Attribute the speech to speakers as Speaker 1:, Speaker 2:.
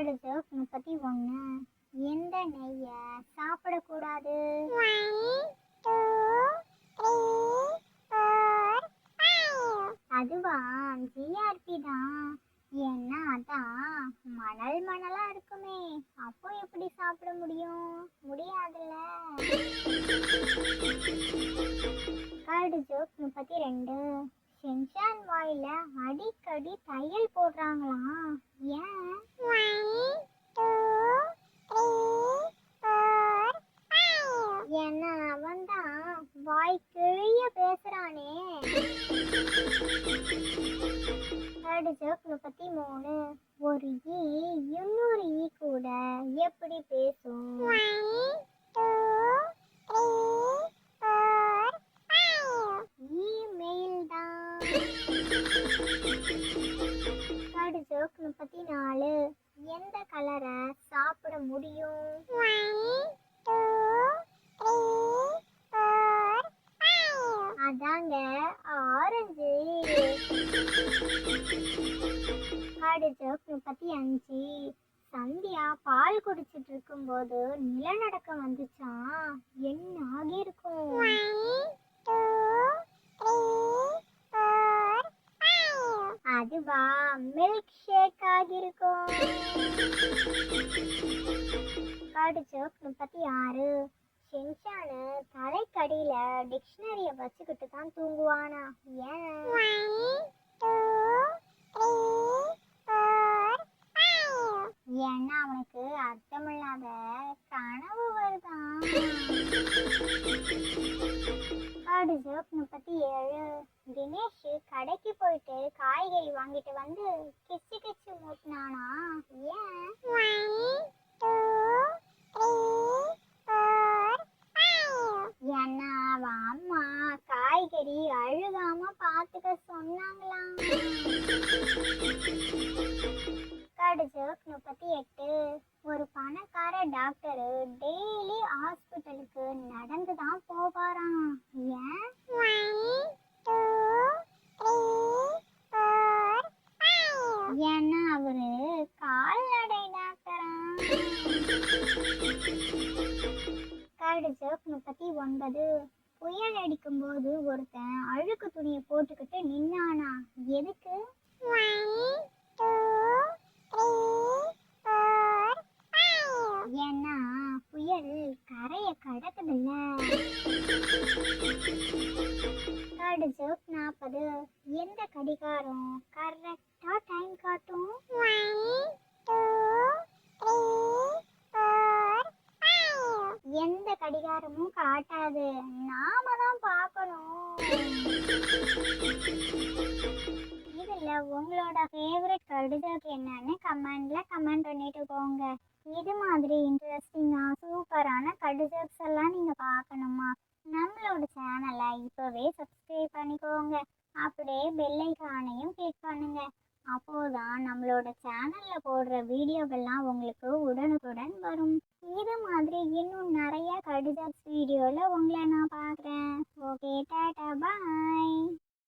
Speaker 1: Third joke 31. எந்த நெய்ய சாப்பிடக்கூடாது?
Speaker 2: 1 2 3 4 5.
Speaker 1: அதுவா ஜிஆர்பி தான். ஏன்னா அதான் மணல் மணலா இருக்குமே, அப்போ எப்படி சாப்பிட முடியும்? முடியாதுல்ல. Third joke 32. ஷின்சான் வாயில அடிக்கடி தையல் போடுறாங்களாம், ஏன்?
Speaker 2: 1 2 3 4 5.
Speaker 1: ஏன்னா அவன் தான் வாய் கிழிய பேசுறானே. Third joke 33. ஒரு ஈ இன்னொரு ஈ கூட எப்படி பேசும்?
Speaker 2: 1 2 3 4 5.
Speaker 1: இமெயில் தான். Third joke 34. எந்த கலரை சாப்பிட முடியும்?
Speaker 2: 1 2 3 4 5.
Speaker 1: அதாங்க ஆரஞ்சு. Third joke 35. சந்தியா பால் குடிச்சிட்டு இருக்கும்போது நிலநடுக்கம் வந்துச்சான், என்ன ஆகியிருக்கும்?
Speaker 2: 1 2 3 4 5.
Speaker 1: அதுவா மில்க் ஷேக் ஆகியிருக்கும். Third joke 36. ஷின்சானு தலைக்கடியில டிக்ஷனரிய வச்சுக்கிட்டு தான் தூங்குவானா, ஏன்?
Speaker 2: 1 2 3 4 5.
Speaker 1: ஏன்னா அவனுக்கு அர்த்தமில்லாத கனவு வருதான். Third joke 37. தினேஷ் கடைக்கு போயிட்டு காய்கறி வாங்கிட்டு வந்து கிச்சு கிச்சு மூட்டினானா, ஏன்?
Speaker 2: 1 2 3 4 5.
Speaker 1: ஏன்னா அவன் அம்மா காய்கறி அழுகாம பாத்துக்க சொன்னாங்களாம். Third joke 38. ஒரு பணக்கார டாக்டர் டெய்லி ஹாஸ்பிட்டலுக்கு நடந்து தான் போவாராம், ஏன்?
Speaker 2: 1 2 3 4 5.
Speaker 1: ஏன்னா அவரு கால்நடை டாக்டரா. Third joke 39. புயல் அடிக்கும் போது ஒருத்தன் அழுக்கு துணியை போட்டுக்கிட்டு நின்னானா, எதுக்கு?
Speaker 2: 1 2 3 4 5.
Speaker 1: ஏன்னா புயல் கரையை கடக்குதுல்ல. Third joke 40. எந்த கடிகாரம் கரெக்டா டைம் காட்டும்?
Speaker 2: 1 2 3 4 5.
Speaker 1: எந்த கடிகாரமும் காட்டாது, நாம தான் பார்க்கணும். இதுல உங்களோட ஃபேவரட் கடிதம் என்னன்னு கமெண்ட்ல கமெண்ட் பண்ணிட்டு போங்க. இது மாதிரி இன்ட்ரெஸ்டிங்கா சூப்பரான கடிதம்ஸ் எல்லாம் நீங்க பார்க்கணுமா, நம்மளோட சேனலை இப்பவே சப்ஸ்கிரைப் பண்ணிக்கோங்க. அப்படியே பெல் ஐகானையும் கிளிக் பண்ணுங்க. அப்போதான் நம்மளோட சேனல்ல போடுற வீடியோக்கெல்லாம் உங்களுக்கு உடனுக்குடன் வரும். இது மாதிரி இன்னும் நிறைய கடிதம்ஸ் வீடியோல உங்களை நான் பார்க்குறேன். ஓகே, டாடா, பாய்.